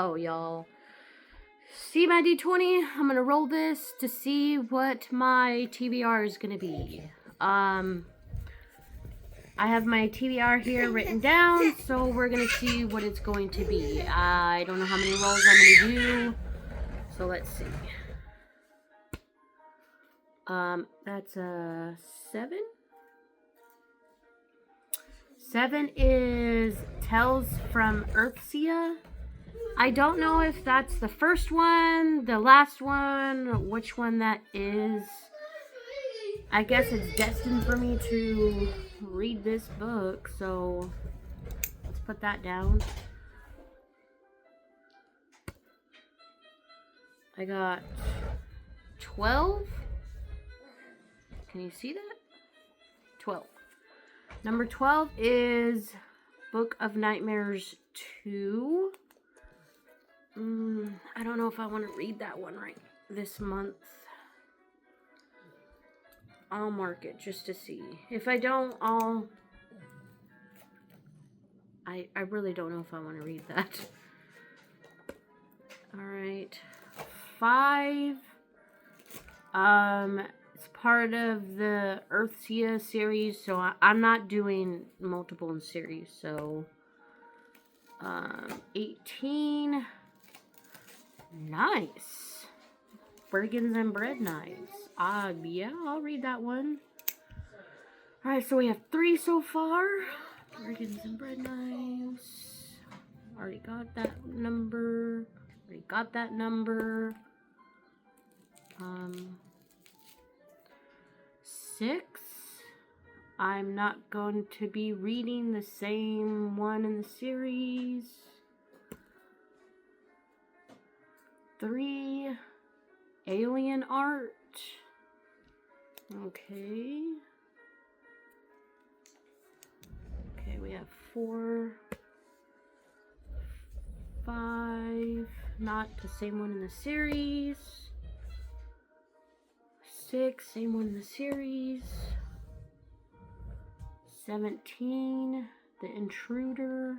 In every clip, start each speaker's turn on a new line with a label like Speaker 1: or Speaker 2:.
Speaker 1: go, y'all. See my D20? I'm going to roll this to see what my TBR is going to be. I have my TBR here written down, so we're going to see what it's going to be. I don't know how many rolls I'm going to do, so let's see. That's a 7. 7 is Tales from Earthsea. I don't know if that's the first one, the last one, which one that is. I guess it's destined for me to read this book, so let's put that down. I got 12. Can you see that? 12. Number 12 is Book of Nightmares 2. I don't know if I want to read that one right this month. I'll mark it just to see. If I don't, I really don't know if I want to read that. Alright. 5. It's part of the Earthsea series, so I'm not doing multiple in series, so 18. Nice. Brigands and Bread Knives. Yeah, I'll read that one. Alright, so we have 3 so far. Brigands and Bread Knives. Already got that number. 6. I'm not going to be reading the same one in the series. 3. Alien art. Okay. Okay, we have 4. 5. Not the same one in the series. 6. Same one in the series. 17. The Intruder.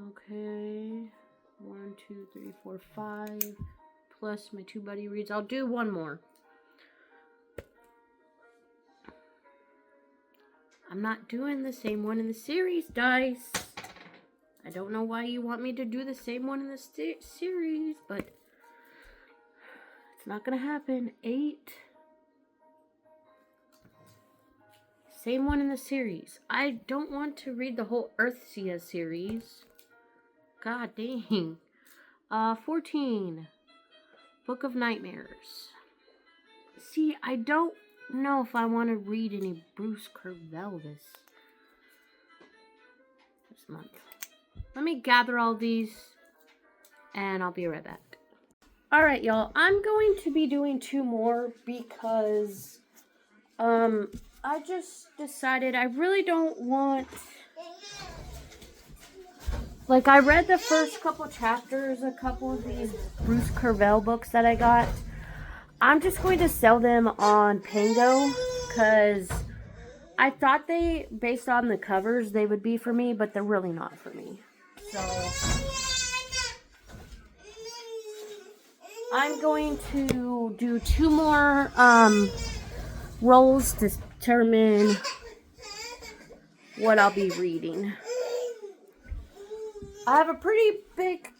Speaker 1: Okay. 1, 2, 3, 4, 5. Plus my 2 buddy reads. I'll do one more. I'm not doing the same one in the series, Dice. I don't know why you want me to do the same one in the series, but it's not gonna happen. 8. Same one in the series. I don't want to read the whole Earthsea series. God dang. 14. Book of Nightmares. See, I don't know if I want to read any Bruce Carvel this month. Let me gather all these, and I'll be right back. Alright, y'all. I'm going to be doing 2 more because, I just decided I really don't want... Like, I read the first couple chapters, a couple of these Bruce Carvel books that I got. I'm just going to sell them on Pango, because I thought they, based on the covers, they would be for me, but they're really not for me. So, I'm going to do 2 more, rolls to determine what I'll be reading. I have a pretty big,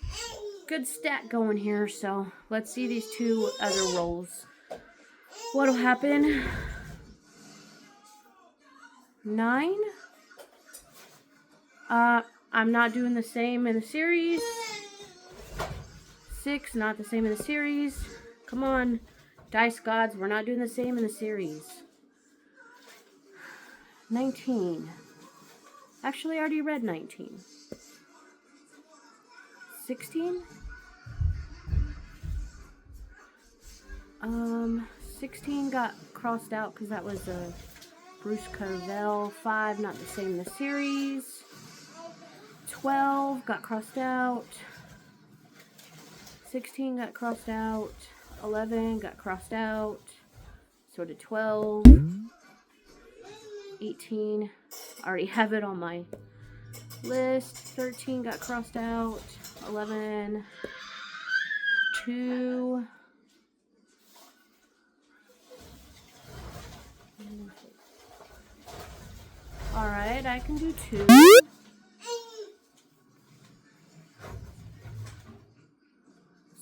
Speaker 1: good stat going here, so let's see these 2 other rolls. What'll happen? 9. I'm not doing the same in the series. 6, not the same in the series. Come on, Dice Gods, we're not doing the same in the series. 19. Actually, I already read 19. 16? 16 got crossed out because that was a Bruce Carvel. 5, not the same in the series. 12 got crossed out. 16 got crossed out. 11 got crossed out. So did 12. 18. I already have it on my list. 13 got crossed out. 11, 2. Alright, I can do 2.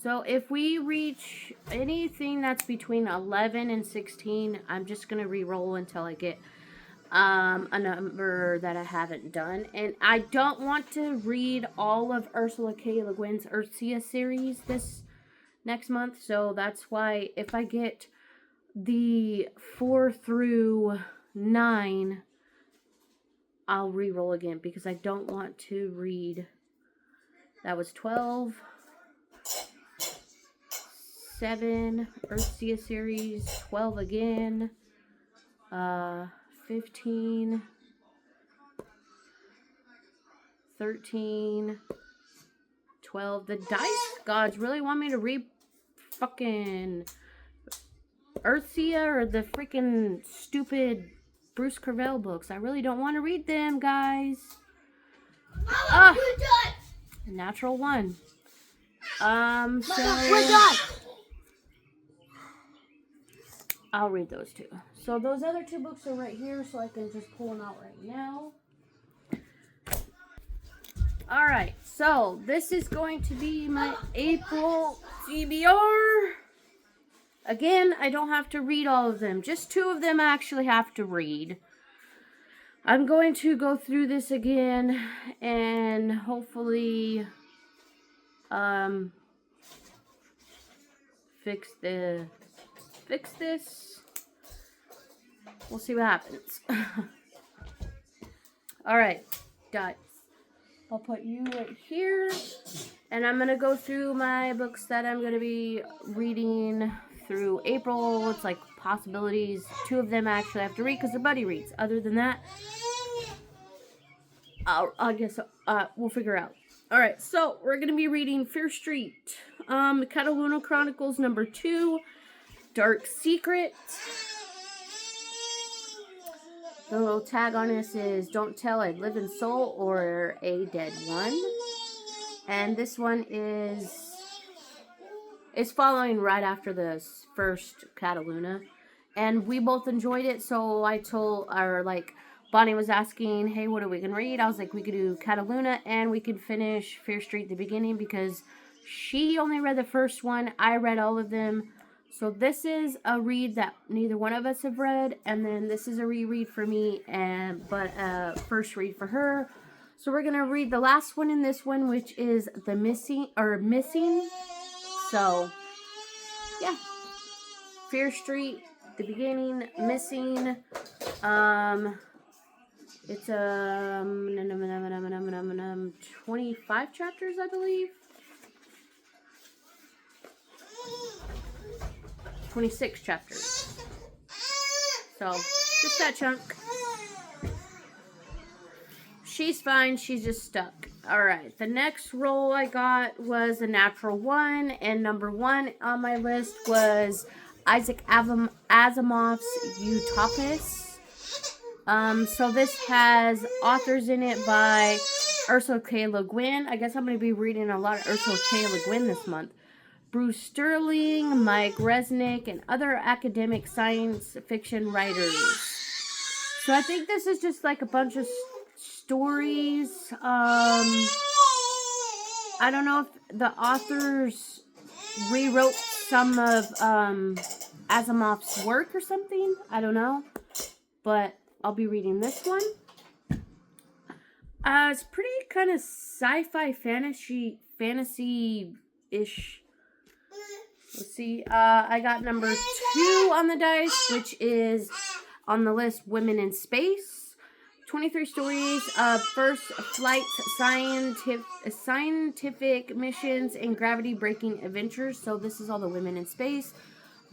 Speaker 1: So if we reach anything that's between 11 and 16, I'm just going to re-roll until I get a number that I haven't done. And I don't want to read all of Ursula K. Le Guin's Earthsea series this next month. So that's why if I get the 4 through 9, I'll re-roll again because I don't want to read. That was 12. 7, Earthsea series, 12 again, 15, 13, 12. The dice gods really want me to read fucking Earthsea or the freaking stupid Bruce Carvel books. I really don't want to read them, guys. Natural 1.
Speaker 2: We're done.
Speaker 1: I'll read those 2. So those other 2 books are right here, so I can just pull them out right now. Alright, so this is going to be my April TBR. Again, I don't have to read all of them. Just 2 of them I actually have to read. I'm going to go through this again and hopefully fix this. We'll see what happens. Alright, guys. I'll put you right here. And I'm going to go through my books that I'm going to be reading through April. It's like possibilities. 2 of them I actually have to read because they're buddy reads. Other than that, I guess we'll figure out. Alright, so we're going to be reading Fear Street. Cataluna Chronicles number 2. Dark Secret. The little tag on this is Don't Tell a Living Soul or a Dead One. And this one is following right after the first Cataluna. And we both enjoyed it, so I told Bonnie was asking, hey, what are we going to read? I was like, we could do Cataluna and we could finish Fear Street at the beginning because she only read the first one. I read all of them. So this is a read that neither one of us have read. And then this is a reread for me, but first read for her. So we're going to read the last one in this one, which is The Missing. So, yeah. Fear Street, the beginning, Missing. It's 25 chapters, I believe. 26 chapters. So, just that chunk. She's fine. She's just stuck. Alright. The next roll I got was a natural 1. And number 1 on my list was Isaac Asimov's Utopus. So this has authors in it by Ursula K. Le Guin. I guess I'm going to be reading a lot of Ursula K. Le Guin this month. Bruce Sterling, Mike Resnick, and other academic science fiction writers. So I think this is just like a bunch of stories. I don't know if the authors rewrote some of Asimov's work or something. I don't know. But I'll be reading this one. It's pretty kind of sci-fi fantasy-ish. Let's see. I got number 2 on the dice, which is on the list Women in Space. 23 stories of first flight scientific missions and gravity-breaking adventures. So this is all the women in space.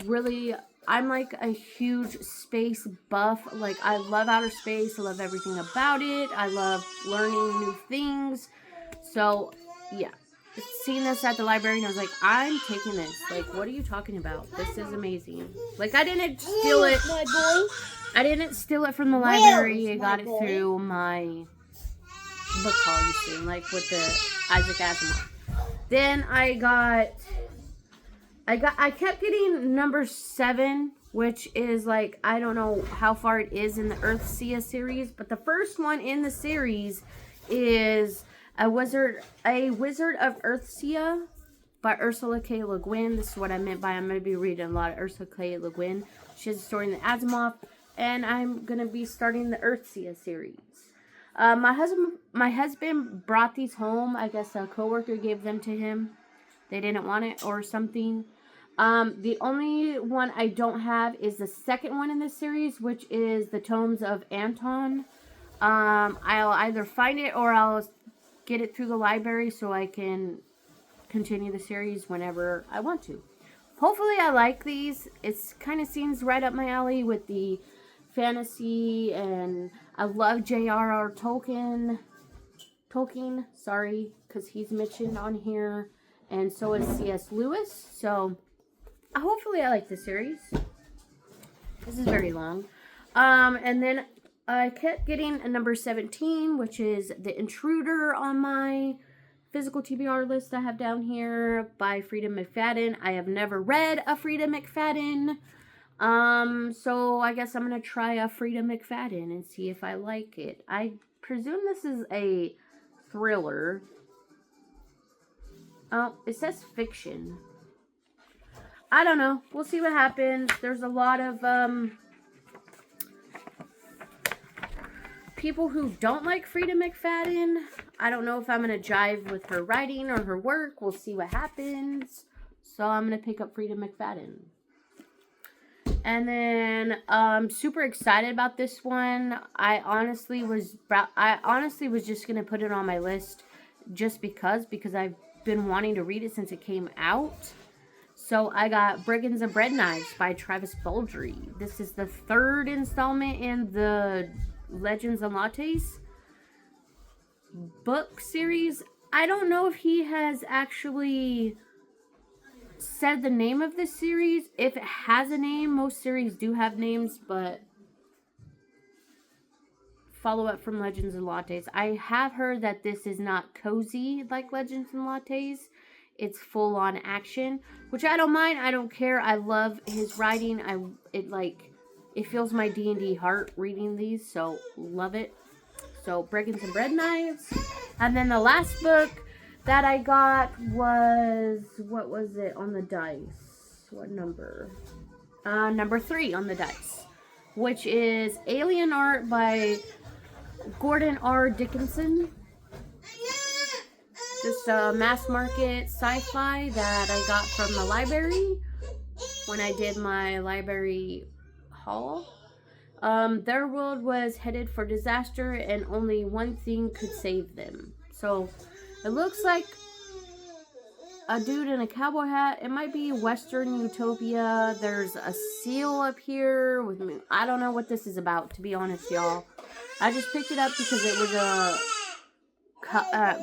Speaker 1: Really, I'm like a huge space buff. Like, I love outer space. I love everything about it. I love learning new things. So, yeah. Seeing this at the library, and I was like, I'm taking this. Like, what are you talking about? This is amazing. Like, I didn't steal it.
Speaker 2: My boy.
Speaker 1: I didn't steal it from the library. I got it through my book haul you soon, like with the Isaac Asimov. Then I kept getting number 7, which is like, I don't know how far it is in the Earthsea series, but the first one in the series is A Wizard of Earthsea by Ursula K. Le Guin. This is what I meant by I'm going to be reading a lot of Ursula K. Le Guin. She has a story in the Asimov, and I'm going to be starting the Earthsea series. My husband brought these home. I guess a coworker gave them to him. They didn't want it or something. The only one I don't have is the second one in this series, which is the Tomes of Anton. I'll either find it or I'll get it through the library so I can continue the series whenever I want to. Hopefully I like these. It's kind of seems right up my alley with the fantasy, and I love J.R.R. Tolkien, sorry, because he's mentioned on here, and so is C.S. Lewis, so hopefully I like this series. This is very long. And then I kept getting a number 17, which is The Intruder on my physical TBR list I have down here by Frida McFadden. I have never read a Frida McFadden. So I guess I'm going to try a Frida McFadden and see if I like it. I presume this is a thriller. Oh, it says fiction. I don't know. We'll see what happens. There's a lot of people who don't like Frida McFadden. I don't know if I'm going to jive with her writing or her work. We'll see what happens. So I'm going to pick up Frida McFadden. And then I'm super excited about this one. I honestly was just going to put it on my list just because I've been wanting to read it since it came out. So I got Brigands and Bread Knives by Travis Baldree. This is the 3rd installment in the Legends and Lattes book series. I don't know if he has actually said the name of this series. If it has a name, most series do have names, but follow up from Legends and Lattes. I have heard that this is not cozy like Legends and Lattes. It's full on action, which I don't mind. I don't care. I love his writing. It fills my D&D heart reading these, so love it. So Brigands and Bread Knives. And then the last book that I got was, what was it on the dice? What number? Number 3 on the dice, which is Alien Art by Gordon R. Dickinson. Just a mass market sci-fi that I got from the library when I did my library haul. Their world was headed for disaster and only one thing could save them. So it looks like a dude in a cowboy hat. It might be Western Utopia. There's a seal up here with me. I don't know what this is about, to be honest, y'all. I just picked it up because it was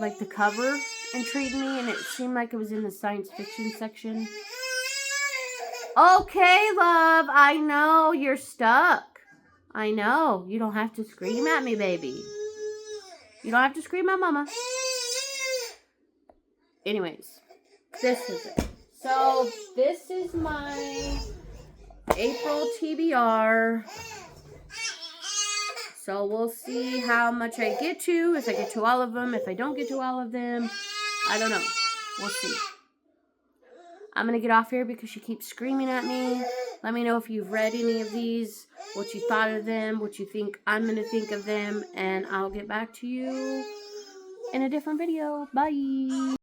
Speaker 1: like the cover intrigued me, and it seemed like it was in the science fiction section. Okay, love, I know you're stuck. I know. You don't have to scream at me, baby. You don't have to scream at mama. Anyways, this is it. So, this is my April TBR. So, we'll see how much I get to. If I get to all of them. If I don't get to all of them. I don't know. We'll see. I'm going to get off here because she keeps screaming at me. Let me know if you've read any of these, what you thought of them, what you think I'm going to think of them, and I'll get back to you in a different video. Bye!